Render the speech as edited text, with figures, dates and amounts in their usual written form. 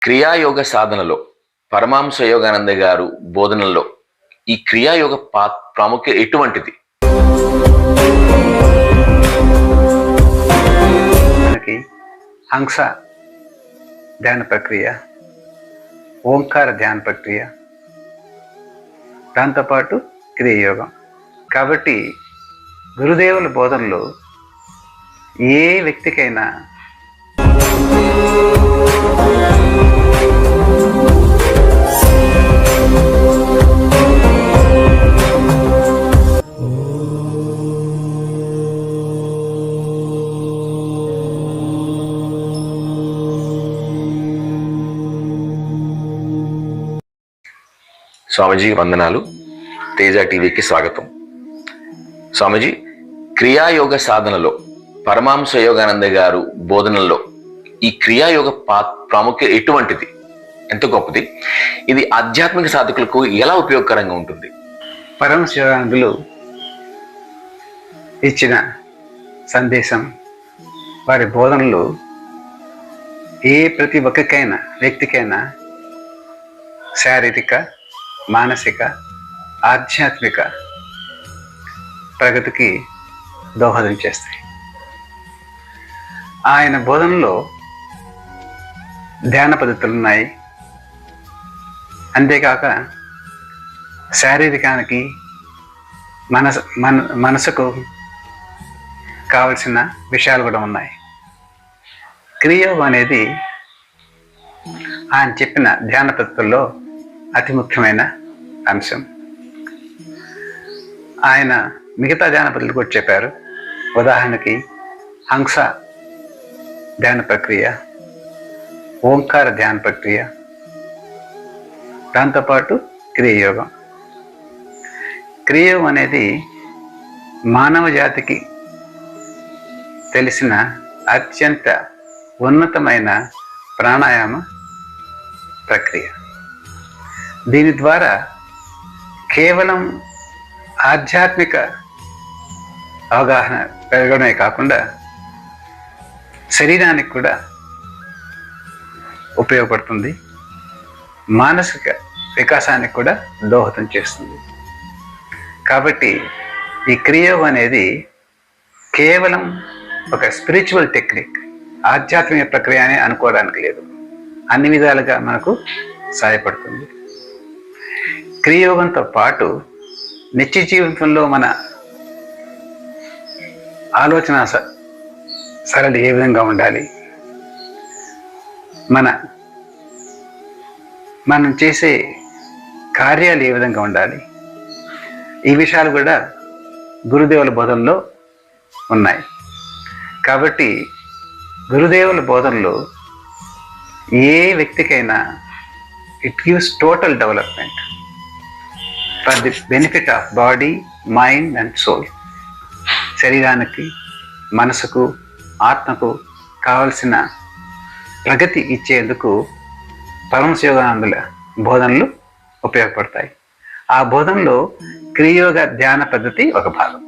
క్రియాయోగ సాధనలో పరమహంస యోగానంద గారు బోధనల్లో ఈ క్రియాయోగ ప్రాముఖ్యత ఎటువంటిది? మనకి హంస ధ్యాన ప్రక్రియ, ఓంకార ధ్యాన ప్రక్రియ, దాంతోపాటు క్రియాయోగం. కాబట్టి గురుదేవుల బోధనలు ఏ వ్యక్తికైనా స్వామీజీ వందనాలు. తేజ టీవీకి స్వాగతం. స్వామీజీ, క్రియాయోగ సాధనలో పరమహంస యోగానంద గారు బోధనల్లో ఈ క్రియాయోగ ప్రాముఖ్యత ఎటువంటిది, ఎంత గొప్పది? ఇది ఆధ్యాత్మిక సాధకులకు ఎలా ఉపయోగకరంగా ఉంటుంది? పరమహంస యోగానందులు ఇచ్చిన సందేశం, వారి బోధనలు ప్రతి ఒక్కరికైనా వ్యక్తికైనా శారీరక, మానసిక, ఆధ్యాత్మిక ప్రగతికి దోహదం చేస్తాయి. ఆయన బోధనలో ధ్యాన పద్ధతులు ఉన్నాయి. అంతేకాక శారీరకానికి, మనసుకు కావలసిన విషయాలు కూడా ఉన్నాయి. క్రియాయోగం అనేది ఆయన చెప్పిన ధ్యాన పద్ధతుల్లో అతి ముఖ్యమైన అంశం. ఆయన మిగతా ధ్యాన పద్ధతులు కూడా చెప్పారు. ఉదాహరణకి హంస ధ్యాన ప్రక్రియ, ఓంకార ధ్యాన ప్రక్రియ, దాంతోపాటు క్రియాయోగం. క్రియాయోగం అనేది మానవ జాతికి తెలిసిన అత్యంత ఉన్నతమైన ప్రాణాయామ ప్రక్రియ. దీని ద్వారా కేవలం ఆధ్యాత్మిక అవగాహన పెరగడమే కాకుండా శరీరానికి కూడా ఉపయోగపడుతుంది, మానసిక వికాసానికి కూడా దోహదం చేస్తుంది. కాబట్టి ఈ క్రియాయోగం అనేది కేవలం ఒక స్పిరిచువల్ టెక్నిక్, ఆధ్యాత్మిక ప్రక్రియ అని అనుకోవడానికి లేదు. అన్ని విధాలుగా మనకు సహాయపడుతుంది. క్రియాయోగంతో పాటు నిత్య జీవితంలో మన ఆలోచన సరళి ఏ విధంగా ఉండాలి, మనం చేసే కార్యాలు ఏ విధంగా ఉండాలి, ఈ విషయాలు కూడా గురుదేవుల బోధనలో ఉన్నాయి. కాబట్టి గురుదేవుల బోధనలో ఏ వ్యక్తికైనా it gives total development for the benefit of body, mind and soul. శరీరానికి, మనసుకు, ఆత్మకు కావలసిన ప్రగతి ఇచ్చేందుకు పరమహంస యోగానందుల బోధనలు ఉపయోగపడతాయి. ఆ బోధనలో క్రియాయోగ ధ్యాన పద్ధతి ఒక భాగం.